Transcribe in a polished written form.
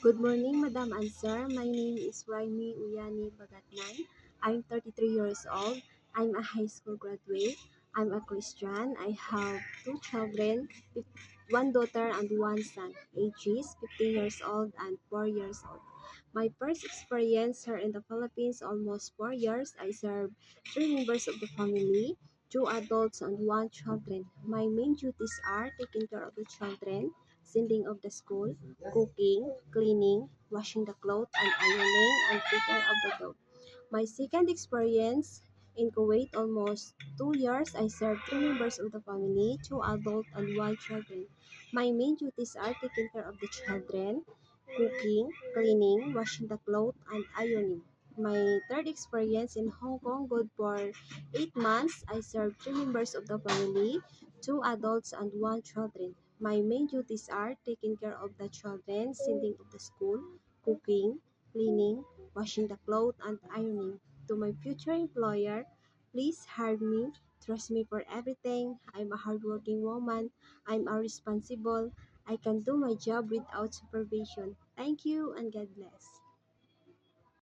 Good morning, Madam and Sir. My name is Raimi Uyani Bagatnan. I'm 33 years old. I'm a high school graduate. I'm a Christian. I have two children, one daughter and one son, ages 15 years old and 4 years old. My first experience here in the Philippines, almost 4 years, I served three members of the family, two adults and one children. My main duties are taking care of the children, sending of the school, cooking, cleaning, washing the clothes, and ironing, and take care of the dog. My second experience in Kuwait, almost 2 years, I served three members of the family, two adults and one children. My main duties are taking care of the children, cooking, cleaning, washing the clothes, and ironing. My third experience in Hong Kong, good for 8 months, I served three members of the family, two adults and one children. My main duties are taking care of the children, sending to the school, cooking, cleaning, washing the clothes, and ironing. To my future employer, please hire me. Trust me for everything. I'm a hardworking woman. I'm a responsible. I can do my job without supervision. Thank you and God bless.